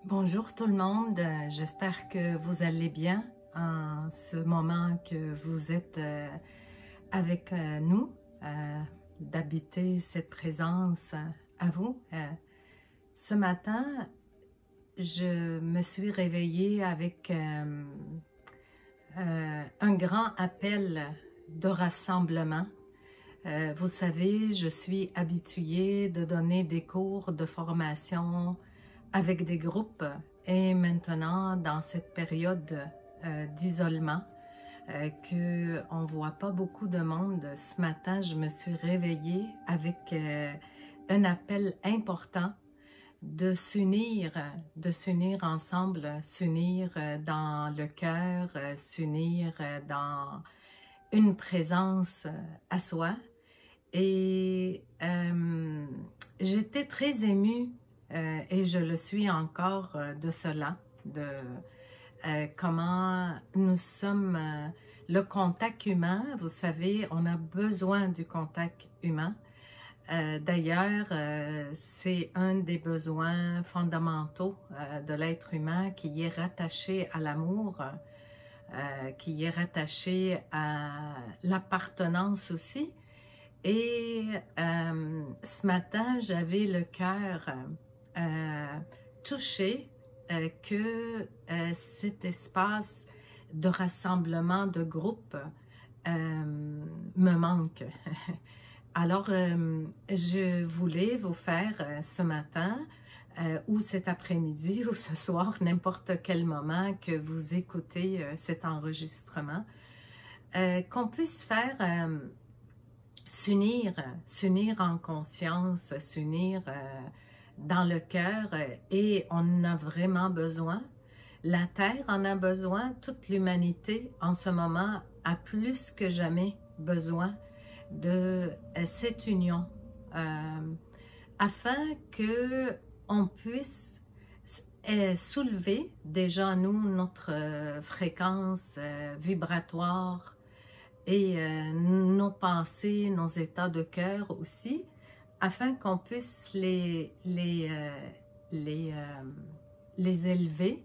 Bonjour tout le monde, j'espère que vous allez bien en ce moment que vous êtes avec nous, d'habiter cette présence à vous. Ce matin, je me suis réveillée avec un grand appel de rassemblement. Vous savez, je suis habituée de donner des cours de formation avec des groupes et maintenant dans cette période d'isolement qu'on ne voit pas beaucoup de monde, ce matin je me suis réveillée avec un appel important de s'unir ensemble, s'unir dans le cœur, s'unir dans une présence à soi. Et j'étais très émue et je le suis encore de cela, de comment nous sommes, le contact humain, vous savez, on a besoin du contact humain. D'ailleurs, c'est un des besoins fondamentaux de l'être humain qui est rattaché à l'amour, qui est rattaché à l'appartenance aussi. Et ce matin, j'avais le cœur touché que cet espace de rassemblement de groupe me manque. Alors, je voulais vous faire ce matin ou cet après-midi ou ce soir, n'importe quel moment que vous écoutez cet enregistrement, qu'on puisse faire s'unir en conscience, s'unir dans le cœur et on en a vraiment besoin. La Terre en a besoin, toute l'humanité en ce moment a plus que jamais besoin de cette union afin que on puisse soulever déjà nous notre fréquence vibratoire et nos pensées, nos états de cœur aussi, afin qu'on puisse les élever,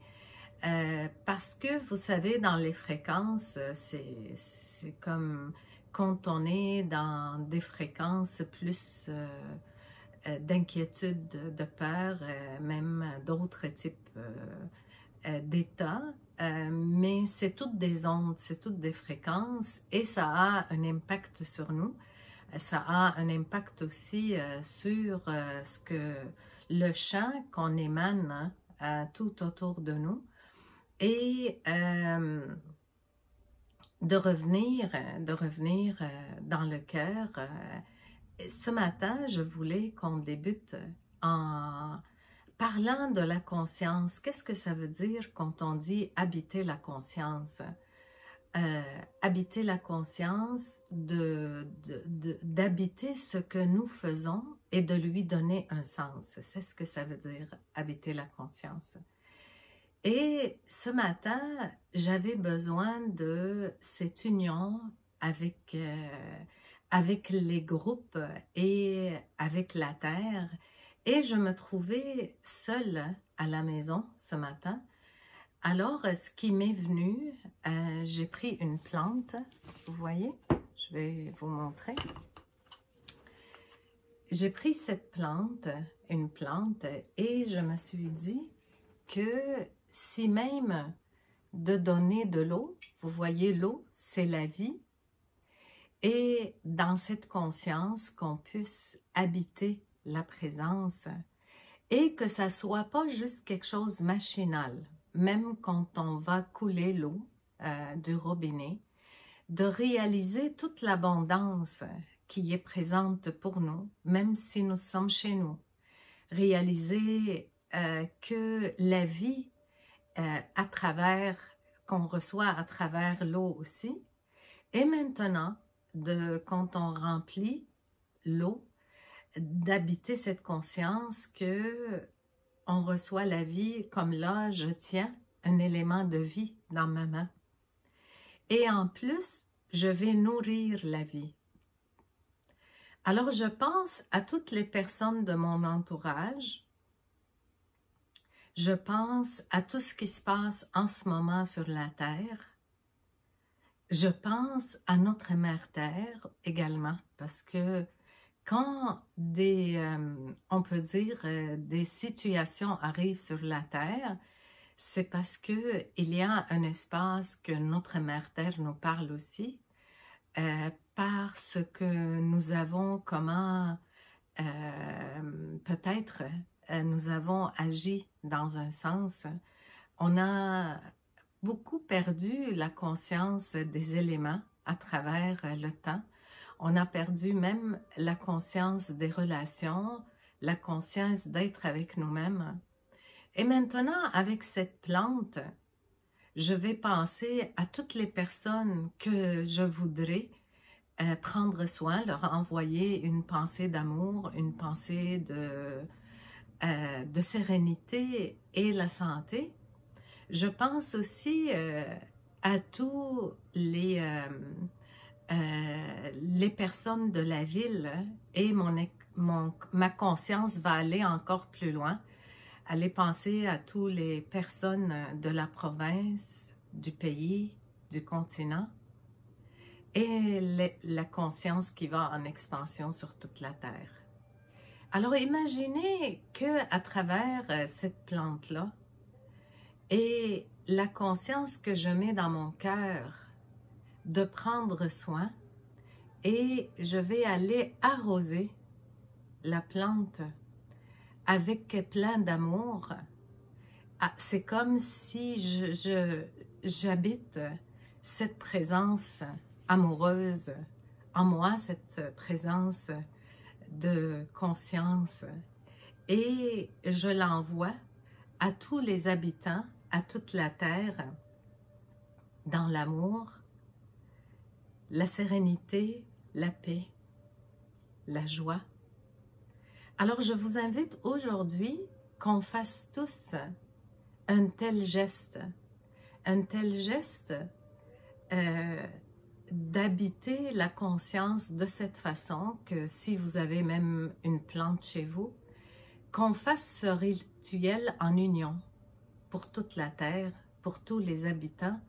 parce que vous savez, dans les fréquences, c'est comme quand on est dans des fréquences plus d'inquiétude, de peur, même d'autres types d'états, mais c'est toutes des ondes, c'est toutes des fréquences et ça a un impact sur nous. Ça a un impact aussi sur ce que le champ qu'on émane tout autour de nous et de revenir dans le cœur. Ce matin, je voulais qu'on débute en parlant de la conscience. Qu'est-ce que ça veut dire quand on dit habiter la conscience? Habiter la conscience, d'habiter ce que nous faisons et de lui donner un sens. C'est ce que ça veut dire, habiter la conscience. Et ce matin, j'avais besoin de cette union avec les groupes et avec la Terre. Et je me trouvais seule à la maison ce matin. Alors, ce qui m'est venu, j'ai pris une plante, vous voyez, je vais vous montrer. J'ai pris cette plante, une plante, et je me suis dit que si même de donner de l'eau, vous voyez l'eau, c'est la vie, et dans cette conscience qu'on puisse habiter la présence et que ça soit pas juste quelque chose machinal. Même quand on va couler l'eau du robinet, de réaliser toute l'abondance qui est présente pour nous, même si nous sommes chez nous. Réaliser que la vie qu'on reçoit à travers l'eau aussi, et maintenant, quand on remplit l'eau, d'habiter cette conscience que on reçoit la vie comme là, je tiens un élément de vie dans ma main. Et en plus, je vais nourrir la vie. Alors, je pense à toutes les personnes de mon entourage. Je pense à tout ce qui se passe en ce moment sur la Terre. Je pense à notre mère Terre également, parce que quand on peut dire, des situations arrivent sur la Terre, c'est parce qu'il y a un espace que notre mère Terre nous parle aussi, parce que nous avons peut-être nous avons agi dans un sens. On a beaucoup perdu la conscience des éléments à travers le temps. On a perdu même la conscience des relations, la conscience d'être avec nous-mêmes. Et maintenant, avec cette plante, je vais penser à toutes les personnes que je voudrais prendre soin, leur envoyer une pensée d'amour, une pensée de sérénité et la santé. Je pense aussi à tous les personnes de la ville, et ma conscience va aller encore plus loin, aller penser à toutes les personnes de la province, du pays, du continent, et la conscience qui va en expansion sur toute la Terre. Alors imaginez que à travers cette plante-là, et la conscience que je mets dans mon cœur de prendre soin, et je vais aller arroser la plante avec plein d'amour. Ah, c'est comme si j'habite cette présence amoureuse en moi, cette présence de conscience, et je l'envoie à tous les habitants, à toute la terre, dans l'amour, la sérénité, la paix, la joie. Alors je vous invite aujourd'hui qu'on fasse tous un tel geste d'habiter la conscience de cette façon, que si vous avez même une plante chez vous, qu'on fasse ce rituel en union pour toute la terre, pour tous les habitants,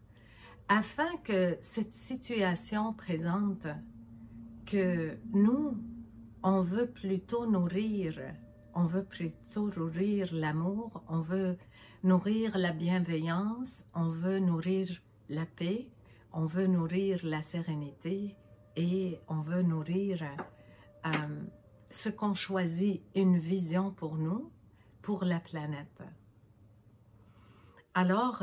afin que cette situation présente, que nous, on veut plutôt nourrir l'amour, on veut nourrir la bienveillance, on veut nourrir la paix, on veut nourrir la sérénité, et on veut nourrir ce qu'on choisit, une vision pour nous, pour la planète. Alors,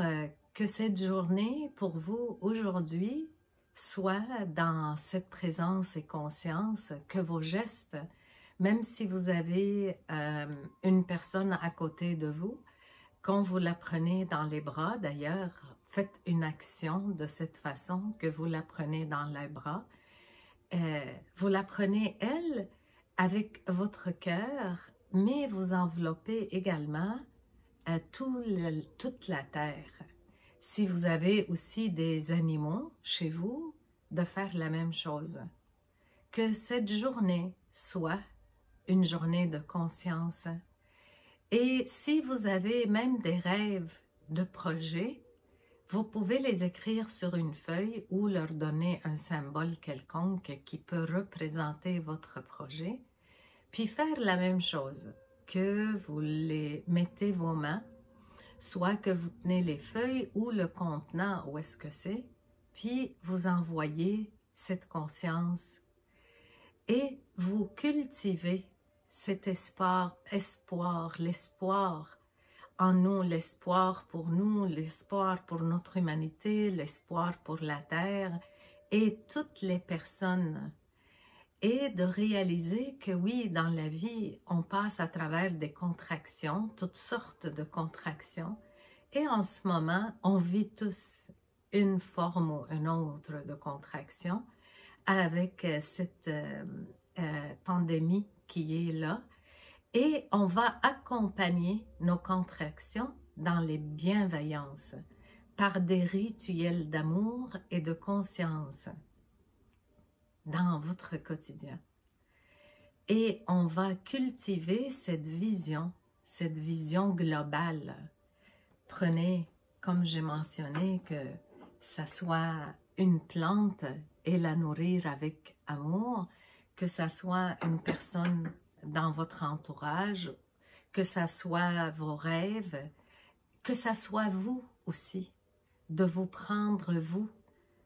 que cette journée pour vous aujourd'hui soit dans cette présence et conscience, que vos gestes, même si vous avez une personne à côté de vous, quand vous la prenez dans les bras, d'ailleurs, faites une action de cette façon, que vous la prenez dans les bras. Vous la prenez, elle, avec votre cœur, mais vous enveloppez également toute la terre. Si vous avez aussi des animaux chez vous, de faire la même chose. Que cette journée soit une journée de conscience. Et si vous avez même des rêves de projets, vous pouvez les écrire sur une feuille ou leur donner un symbole quelconque qui peut représenter votre projet, puis faire la même chose, que vous les mettez vos mains, soit que vous tenez les feuilles ou le contenant, où est-ce que c'est, puis vous envoyez cette conscience et vous cultivez cet l'espoir en nous, l'espoir pour nous, l'espoir pour notre humanité, l'espoir pour la Terre et toutes les personnes. Et de réaliser que oui, dans la vie, on passe à travers des contractions, toutes sortes de contractions, et en ce moment, on vit tous une forme ou une autre de contraction avec cette pandémie qui est là, et on va accompagner nos contractions dans les bienveillances, par des rituels d'amour et de conscience dans votre quotidien. Et on va cultiver cette vision globale prenez, comme j'ai mentionné, que ça soit une plante et la nourrir avec amour, que ça soit une personne dans votre entourage, que ça soit vos rêves, que ça soit vous aussi, de vous prendre vous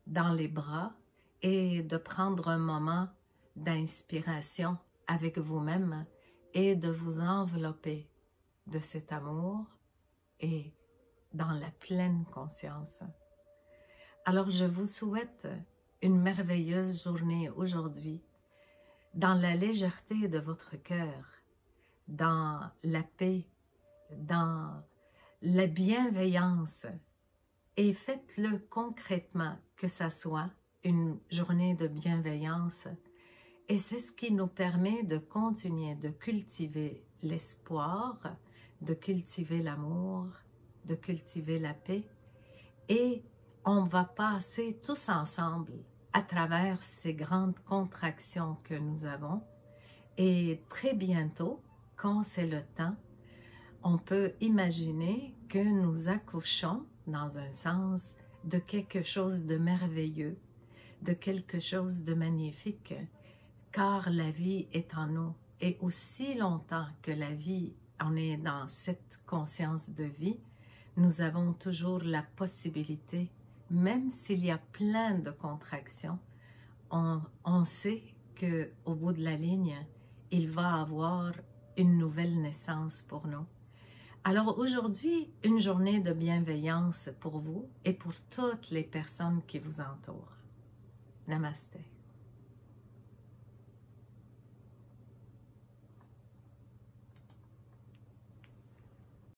dans les bras et de prendre un moment d'inspiration avec vous-même et de vous envelopper de cet amour et dans la pleine conscience. Alors je vous souhaite une merveilleuse journée aujourd'hui, dans la légèreté de votre cœur, dans la paix, dans la bienveillance, et faites-le concrètement, que ça soit une journée de bienveillance. Et c'est ce qui nous permet de continuer de cultiver l'espoir, de cultiver l'amour, de cultiver la paix. Et on va passer tous ensemble à travers ces grandes contractions que nous avons. Et très bientôt, quand c'est le temps, on peut imaginer que nous accouchons, dans un sens, de quelque chose de merveilleux, de quelque chose de magnifique, car la vie est en nous. Et aussi longtemps que la vie en est dans cette conscience de vie, nous avons toujours la possibilité, même s'il y a plein de contractions, on sait qu'au bout de la ligne, il va y avoir une nouvelle naissance pour nous. Alors aujourd'hui, une journée de bienveillance pour vous et pour toutes les personnes qui vous entourent. Namasté.